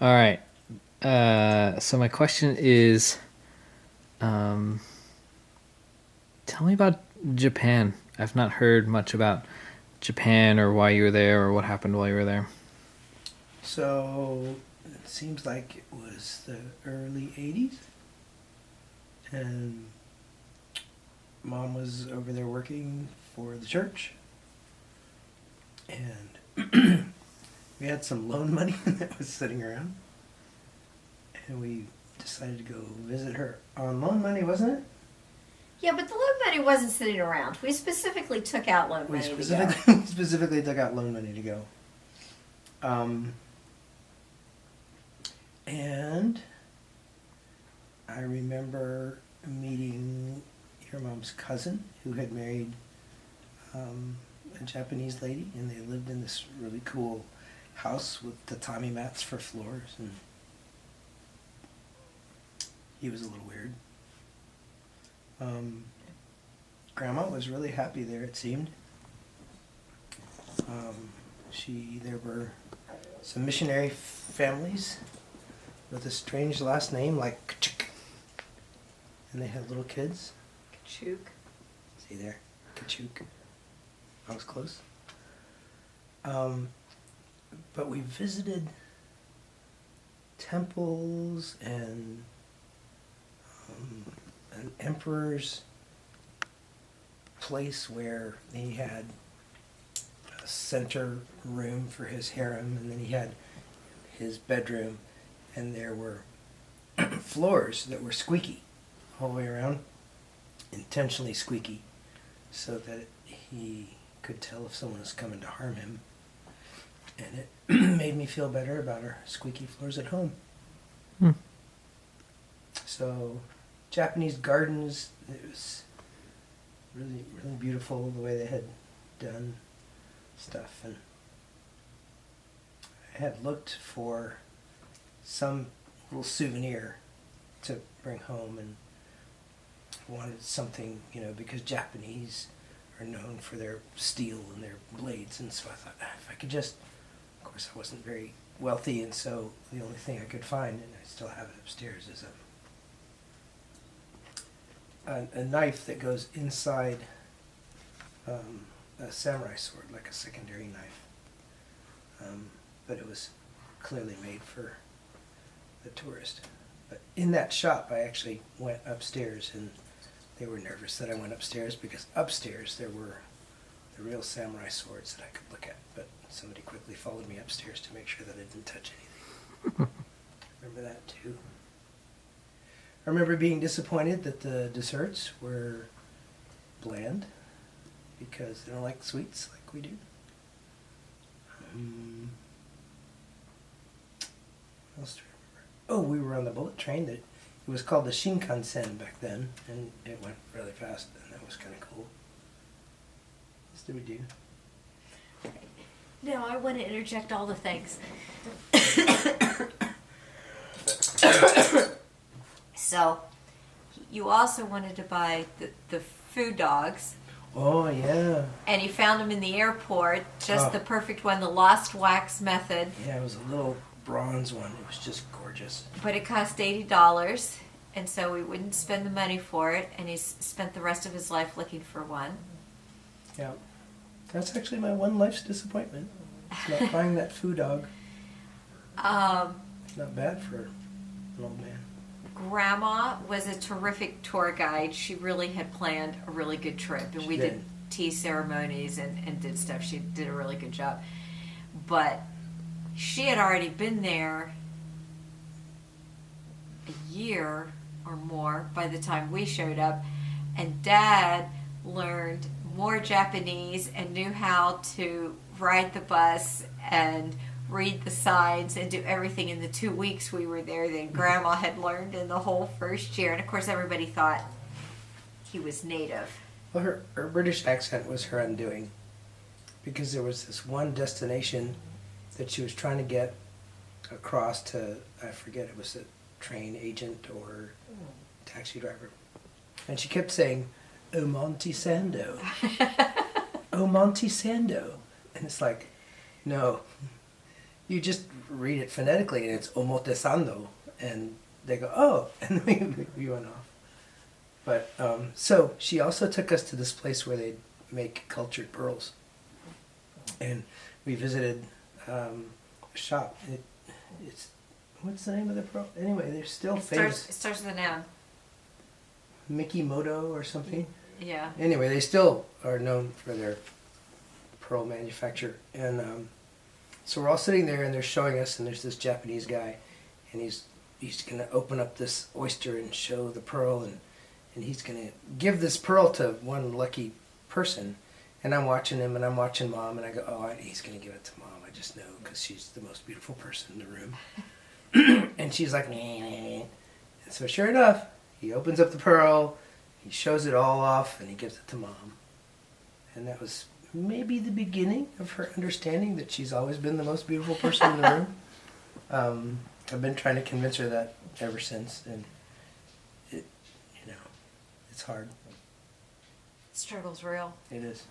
All right. So my question is, um, tell me about Japan. I've not heard much about Japan or why you were there or what happened while you were there. So it seems like it was the early 80's, and mom was over there working for the church, and we had some loan money that was sitting around, and we decided to go visit her on loan money, wasn't it? Yeah, but the loan money wasn't sitting around. We specifically took out loan We money to go. specifically took out loan money to go. Um, and I remember meeting your mom's cousin who had married a Japanese lady, and they lived in this really cool house with tatami mats for floors, and he was a little weird. Grandma was really happy there, it seemed. There were some missionary families with a strange last name like Kachuk, and they had little kids. Kachuk. See there, Kachuk. I was close. But we visited temples and an emperor's place where he had a center room for his harem, and then he had his bedroom, and there were floors that were squeaky all the way around, intentionally squeaky, so that he could tell if someone was coming to harm him. And it made me feel better about our squeaky floors at home. Hmm. So, Japanese gardens, it was really, really beautiful the way they had done stuff. And I had looked for some little souvenir to bring home, and wanted something, because Japanese are known for their steel and their blades, and so I thought, if I could just, of course I wasn't very wealthy, and so the only thing I could find, and I still have it upstairs, is a knife that goes inside a samurai sword, like a secondary knife. But it was clearly made for the tourist. But in that shop, I actually went upstairs, and they were nervous that I went upstairs, because upstairs there were the real samurai swords that I could look at. But somebody quickly followed me upstairs to make sure that I didn't touch anything. Remember that too. I remember being disappointed that the desserts were bland, because they don't like sweets like we do. What else do I remember? Oh, we were on the bullet train. It was called the Shinkansen back then, and it went really fast, and that was kind of cool. What else did we do? Now, I want to interject all the things. So, you also wanted to buy the food dogs. Oh, yeah. And you found them in the airport, just Oh. the perfect one, the lost wax method. Yeah, it was a little bronze one. It was just gorgeous. But it cost $80, and so we wouldn't spend the money for it, and he's spent the rest of his life looking for one. Yeah. That's actually my one life's disappointment. It's not buying that food dog. It's not bad for an old man. Grandma was a terrific tour guide. She really had planned a really good trip, and She we did. did tea ceremonies and did stuff. She did a really good job. But she had already been there a year or more by the time we showed up, and Dad learned more Japanese and knew how to ride the bus and read the signs and do everything in the 2 weeks we were there than Grandma had learned in the whole first year. And of course everybody thought he was native. Well, her British accent was her undoing, because there was this one destination that she was trying to get across to, I forget, it was a train agent or taxi driver. And she kept saying, "Oh, Monte Sando. Oh, Monte Sando." And it's like, no, you just read it phonetically, and it's omotesando, and they go, oh, and we went off. But so she also took us to this place where they make cultured pearls, and we visited a shop. It's what's the name of the pearl? Anyway, they're still famous. It starts with an M. Mickey Moto or something. Yeah. Anyway, they still are known for their pearl manufacture, and so we're all sitting there, and they're showing us, and there's this Japanese guy, and he's gonna open up this oyster and show the pearl, and he's gonna give this pearl to one lucky person, and I'm watching him, and I'm watching Mom, and I go, oh, he's gonna give it to Mom. I just know, because she's the most beautiful person in the room. And she's like, nah. And so sure enough, he opens up the pearl, he shows it all off, and he gives it to Mom. And that was maybe the beginning of her understanding that she's always been the most beautiful person in the room. I've been trying to convince her that ever since, and it's hard. Struggle's real. It is.